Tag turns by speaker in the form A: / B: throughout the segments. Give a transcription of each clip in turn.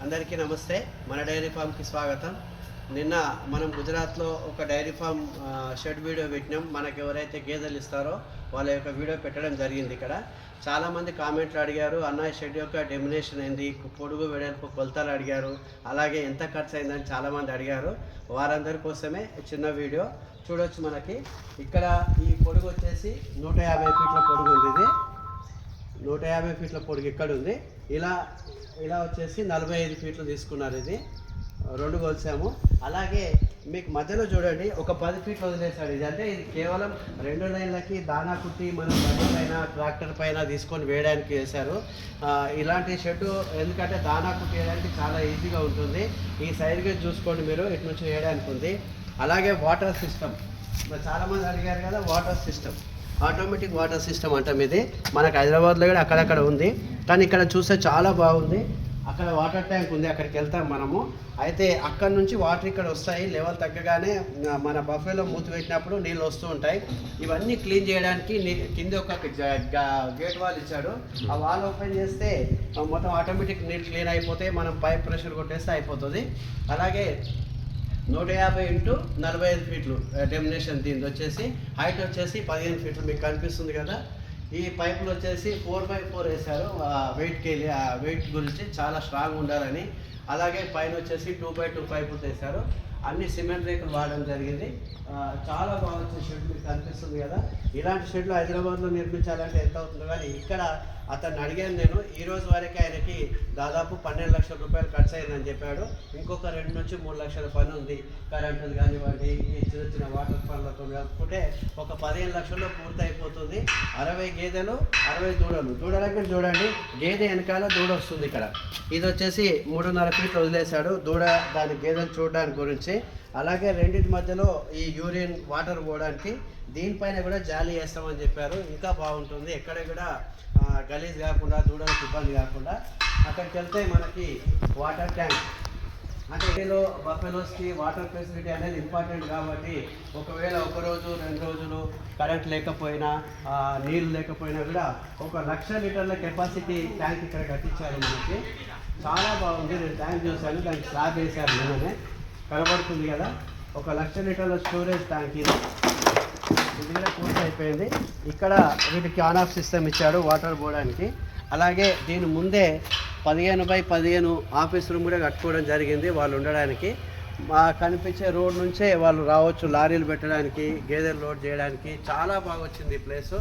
A: అందరికీ నమస్తే. మన డైరీ ఫామ్కి స్వాగతం. నిన్న మనం గుజరాత్లో ఒక డైరీ ఫామ్ షెడ్ వీడియో పెట్టినాం. మనకు ఎవరైతే గేదెలు ఇస్తారో వాళ్ళ యొక్క వీడియో పెట్టడం జరిగింది. ఇక్కడ చాలామంది కామెంట్లు అడిగారు, అన్న షెడ్ యొక్క డెమినేషన్ ఏంది, పొడుగు వెడల్పు కొలతలు అడిగారు, అలాగే ఎంత ఖర్చు అయిందని చాలామంది అడిగారు. వారందరి కోసమే చిన్న వీడియో చూడొచ్చు. మనకి ఇక్కడ ఈ పొడుగు వచ్చేసి 150 ఫీట్ల పొడుగు ఉంది. ఇది 150 ఫీట్ల పొడుగు ఇక్కడ ఉంది. ఇలా వచ్చేసి 45 ఫీట్లు తీసుకున్నారు. ఇది 2 కొలిసాము. అలాగే మీకు మధ్యలో చూడండి, ఒక 10 ఫీట్లు వదిలేశాడు. ఇది అంటే ఇది కేవలం 2 లైన్లకి దానా కుట్టి మనం బండి పైన ట్రాక్టర్ పైన తీసుకొని వేయడానికి వేశారు. ఇలాంటి షెడ్డు ఎందుకంటే దానా కుట్టి వేయడానికి చాలా ఈజీగా ఉంటుంది. ఈ సైడ్గా చూసుకోండి మీరు, ఇటు నుంచి వేయడానికి ఉంది. అలాగే వాటర్ సిస్టమ్ చాలామంది అడిగారు కదా, water system automatic water system అంటాం. ఇది మనకు హైదరాబాద్లో కూడా అక్కడక్కడ ఉంది, కానీ ఇక్కడ చూస్తే చాలా బాగుంది. అక్కడ వాటర్ ట్యాంక్ ఉంది, అక్కడికి వెళ్తాం మనము. అయితే అక్కడ నుంచి వాటర్ ఇక్కడ వస్తాయి. లెవెల్ తగ్గగానే మన బఫేలో మూత పెట్టినప్పుడు నీళ్ళు వస్తూ ఉంటాయి. ఇవన్నీ క్లీన్ చేయడానికి కింద ఒక గేట్ వాల్ ఇచ్చాడు. ఆ వాల్ ఓపెన్ చేస్తే మొత్తం ఆటోమేటిక్ నీళ్ళు క్లీన్ అయిపోతాయి. మనం పైప్ ప్రెషర్ కొట్టేస్తే అయిపోతుంది. అలాగే 150 ఇంటూ 45 ఫీట్లు డెమినేషన్. దీనిది వచ్చేసి హైట్ వచ్చేసి 15 ఫీట్లు మీకు కనిపిస్తుంది కదా. ఈ పైపులు వచ్చేసి 4x4 వేశారు. వెయిట్ గురించి చాలా స్ట్రాంగ్ ఉండాలని. అలాగే పైన వచ్చేసి 2x2 పైపులు వేశారు. అన్ని సిమెంట్ రేకులు వాడడం జరిగింది. చాలా బాగా వచ్చిన షెడ్ మీకు కనిపిస్తుంది కదా. ఇలాంటి షెడ్లు హైదరాబాద్లో నిర్మించాలంటే ఎంత అవుతుందో, కానీ ఇక్కడ అతన్ని అడిగాను నేను. ఈ రోజు వరకు ఆయనకి దాదాపు 12 లక్షల రూపాయలు ఖర్చు అయిందని చెప్పాడు. ఇంకొక 2 నుంచి 3 లక్షల పని ఉంది. కరెంటులు కానివ్వండి, ఈ చిన్న వాటర్ పనులతో కలుపుకుంటే ఒక 15 లక్షల్లో పూర్తి అయిపోతుంది. 60 గేదెలు, 60 దూడలు. దూడలకి చూడండి, గేదె వెనకాల దూడ వస్తుంది. ఇక్కడ ఇది వచ్చేసి 3.5 ఫీట్లు వదిలేశాడు దూడ, దాని గేదెలు చూడడానికి గురించి. అలాగే రెండింటి మధ్యలో ఈ యూరిన్ వాటర్ పోవడానికి దీనిపైన కూడా జాలి వేస్తామని చెప్పారు. ఇంకా బాగుంటుంది, ఎక్కడ కూడా గలీజ్ కాకుండా, దూడలకు ఇబ్బంది కాకుండా. అక్కడికి వెళ్తే మనకి వాటర్ ట్యాంక్ అంటే ఇండియాలో బఫెలోస్కి వాటర్ ఫెసిలిటీ అనేది ఇంపార్టెంట్ కాబట్టి, ఒకవేళ 1 రోజు 2 రోజులు కరెంట్ లేకపోయినా, నీళ్ళు లేకపోయినా కూడా 1,00,000 లీటర్ల కెపాసిటీ ట్యాంక్ ఇక్కడ కట్టించారు మనకి. చాలా బాగుంది. నేను ట్యాంక్ చూశాను, దానికి స్లాబ్ వేశారు. నిన్ననే కనబడుతుంది కదా. 1,00,000 లీటర్ల స్టోరేజ్ ట్యాంక్ ఇది కూడా పూర్తి అయిపోయింది. ఇక్కడ వీటికి ఆన్ ఆఫ్ సిస్టమ్ ఇచ్చాడు వాటర్ పోవడానికి. అలాగే దీని ముందే 15x15 ఆఫీస్ రూమ్ కూడా కట్టుకోవడం జరిగింది వాళ్ళు ఉండడానికి. కనిపించే రోడ్ నుంచే వాళ్ళు రావచ్చు, లారీలు పెట్టడానికి, గేదెలు లోడ్ చేయడానికి. చాలా బాగా వచ్చింది ఈ ప్లేసు.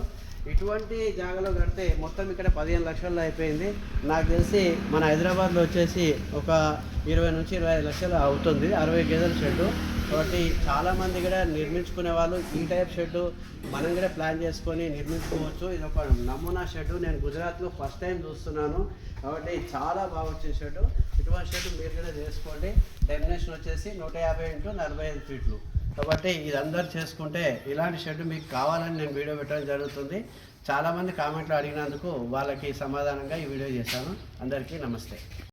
A: ఇటువంటి జాగాలో కడితే మొత్తం ఇక్కడ 15 లక్షల్లో అయిపోయింది. నాకు తెలిసి మన హైదరాబాద్లో వచ్చేసి ఒక 20 నుంచి 25 లక్షలు అవుతుంది 60 గేదెల షెడ్డు. కాబట్టి చాలామంది కూడా నిర్మించుకునే వాళ్ళు ఈ టైప్ షెడ్డు మనం కూడా ప్లాన్ చేసుకొని నిర్మించుకోవచ్చు. ఇది ఒక నమూనా షెడ్డు. నేను గుజరాత్లో ఫస్ట్ టైం చూస్తున్నాను. కాబట్టి చాలా బాగా వచ్చిన షెడ్డు. ఇటువంటి షెడ్డు మీరు కూడా చేసుకోండి. డెమినేషన్ వచ్చేసి 150 ఇంటూ 45 ఫీట్లు. కాబట్టి ఇది అందరు చేసుకుంటే ఇలాంటి షెడ్ మీకు కావాలని నేను వీడియో పెట్టడం జరుగుతుంది. చాలామంది కామెంట్లు అడిగినందుకు వాళ్ళకి సమాధానంగా ఈ వీడియో చేశాను. అందరికీ నమస్తే.